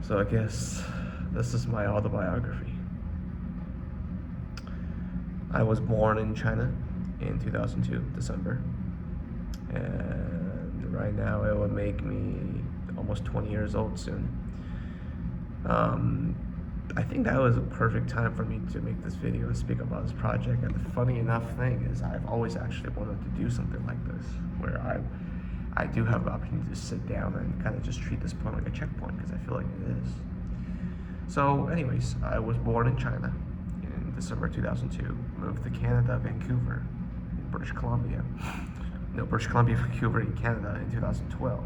So I guess this is my autobiography. I was born in China in 2002, December. And right now it would make me almost 20 years old soon. Um, I think that was a perfect time for me to make this video and speak about this project. And the funny enough thing is, I've always actually wanted to do something like this, where I do have the opportunity to sit down and kind of just treat this point like a checkpoint, because I feel like it is. So, anyways, I was born in China in December 2002, moved to Canada, Vancouver, in British Columbia. No, British Columbia, Vancouver in Canada in 2012,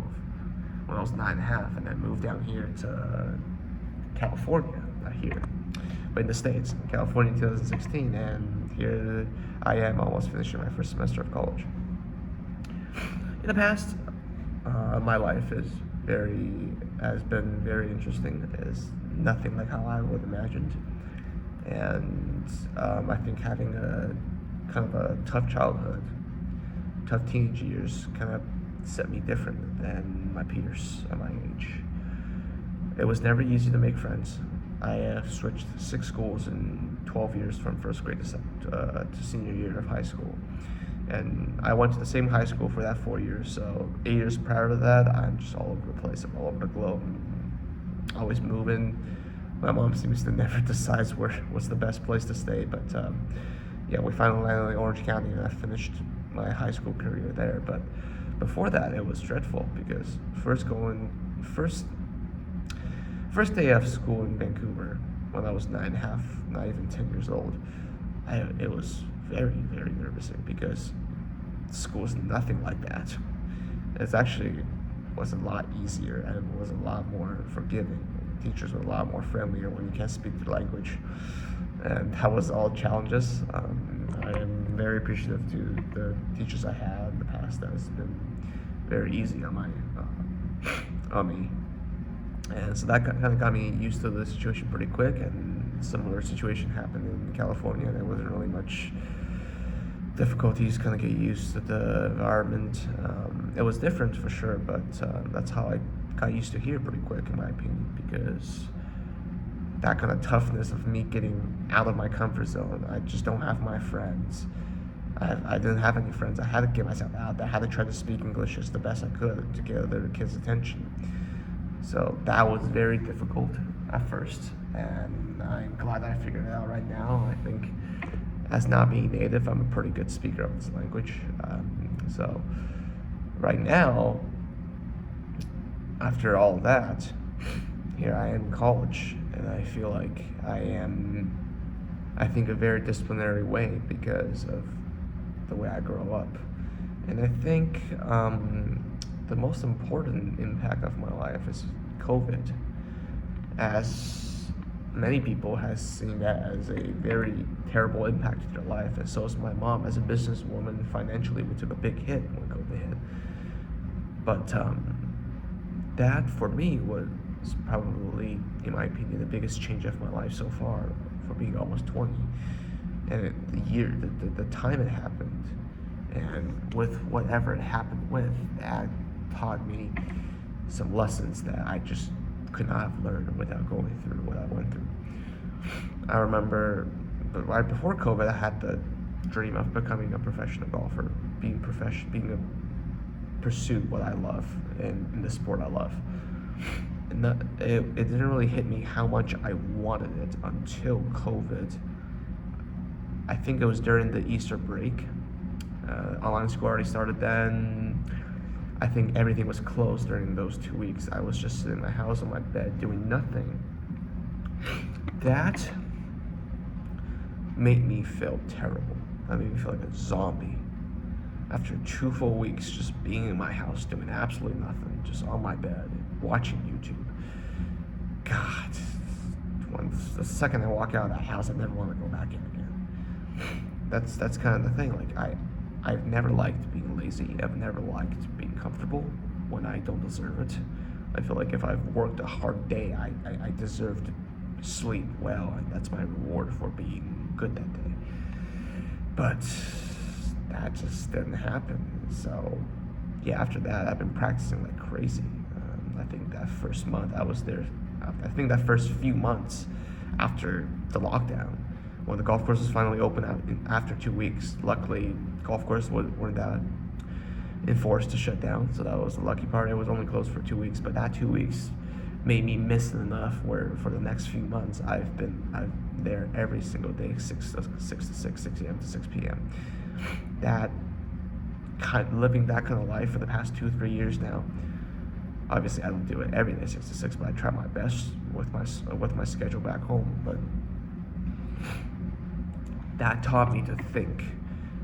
when I was 9.5, and then moved down here to California, not here, but in the States, in California in 2016, and here I am almost finishing my first semester of college. In the past, my life has been very interesting. It is nothing like how I would imagined, and I think having a kind of a tough childhood, tough teenage years, kind of set me different than my peers at my age. It was never easy to make friends. I switched 6 schools in 12 years, from first grade to senior year of high school. And I went to the same high school for that 4 years. So 8 years prior to that, I'm just all over the place. I'm all over the globe. I'm always moving. My mom seems to never decide what's the best place to stay. But yeah, we finally landed in Orange County, and I finished my high school career there. But before that, it was dreadful, because first day of school in Vancouver, when I was 9.5, not even 10 years old, it was very, very nervous, because school is nothing like that. It actually was a lot easier, and was a lot more forgiving. Teachers were a lot more friendlier when you can't speak the language, and that was all challenges. I am very appreciative to the teachers I had in the past. That has been very easy on me. And so that kind of got me used to the situation pretty quick, and similar situation happened in California. There wasn't really much difficulties kind of get used to the environment. It was different for sure, but that's how I got used to here pretty quick, in my opinion, because that kind of toughness of me getting out of my comfort zone. I just don't have my friends. I didn't have any friends. I had to get myself out there. I had to try to speak English as the best I could to get other kids' attention. So that was very difficult at first, and I'm glad I figured it out right now. I think, as not being native, I'm a pretty good speaker of this language. So right now, after all that, here I am in college, and I feel like I think, a very disciplinary way, because of the way I grow up. And I think the most important impact of my life is COVID, as many people has seen that as a very terrible impact to their life, and so is my mom. As a businesswoman, financially, we took a big hit when COVID hit. But that, for me, was probably, in my opinion, the biggest change of my life so far, for being almost 20. And the time it happened, and with whatever it happened with, that taught me some lessons that I just could not have learned without going through what I went through. I remember, but right before COVID, I had the dream of becoming a professional golfer, pursue what I love, in the sport I love. And it didn't really hit me how much I wanted it until COVID. I think it was during the Easter break. Online school already started then. I think everything was closed during those 2 weeks. I was just sitting in my house on my bed doing nothing. That made me feel terrible. That made me feel like a zombie. After 2 full weeks just being in my house doing absolutely nothing, just on my bed, watching YouTube. God, the second I walk out of that house, I never want to go back in again. That's kind of the thing. Like, I've never liked being lazy. I've never liked being comfortable when I don't deserve it. I feel like if I've worked a hard day, I deserve to sleep well, and that's my reward for being good that day. But that just didn't happen. So yeah, after that, I've been practicing like crazy. I think that first month I was there, I think that first few months after the lockdown, when the golf courses finally opened out after 2 weeks, luckily golf courses weren't that enforced to shut down, so that was the lucky part. It was only closed for 2 weeks, but that 2 weeks made me miss it enough where for the next few months I'm there every single day, 6 a.m. to 6 p.m. That living that kind of life for the past 2-3 years now. Obviously, I don't do it every day 6 to 6, but I try my best with my schedule back home. But that taught me to think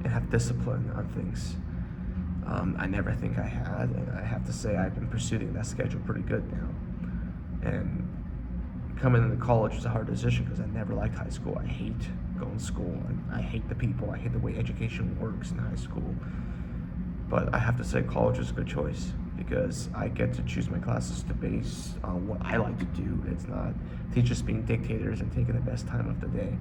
and have discipline on things. I never think I had, and I have to say I've been pursuing that schedule pretty good now. And coming into college was a hard decision because I never liked high school. I hate going to school. I hate the people. I hate the way education works in high school. But I have to say college is a good choice because I get to choose my classes based on what I like to do. It's not teachers being dictators and taking the best time of the day.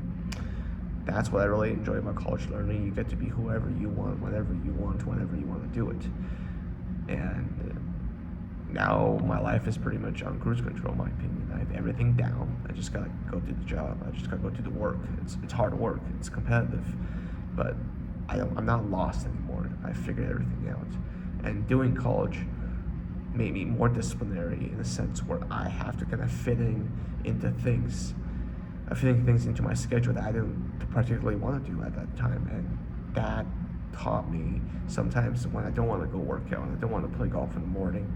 That's what I really enjoy about college learning. You get to be whoever you want, whenever you want to do it. And now my life is pretty much on cruise control, in my opinion. I have everything down. I just gotta go do the job. I just gotta go do the work. It's hard work. It's competitive, but I'm not lost anymore. I figured everything out. And doing college made me more disciplinary in a sense where I have to kind of fitting things into my schedule that I didn't particularly want to do at that time. And that taught me sometimes when I don't want to go work out and I don't want to play golf in the morning,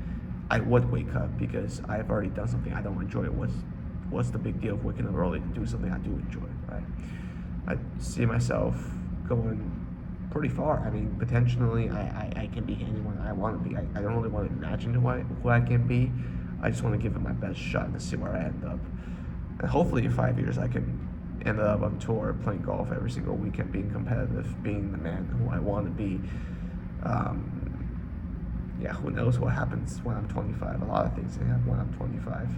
I would wake up because I've already done something I don't enjoy. What's the big deal of waking up early to do something I do enjoy, right? I see myself going pretty far. I mean, potentially, I can be anyone I want to be. I don't really want to imagine who I can be. I just want to give it my best shot and see where I end up. And hopefully in 5 years, I can end up on tour, playing golf every single weekend, being competitive, being the man who I want to be. Yeah, who knows what happens when I'm 25. A lot of things can happen when I'm 25.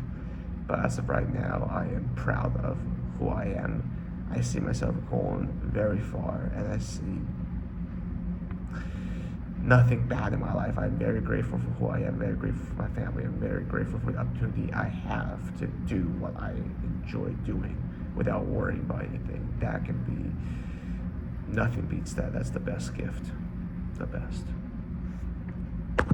But as of right now, I am proud of who I am. I see myself going very far, and I see nothing bad in my life. I'm very grateful for who I am, very grateful for my family. I'm very grateful for the opportunity I have to do what I enjoy doing without worrying about anything. That can be, nothing beats that. That's the best gift, the best.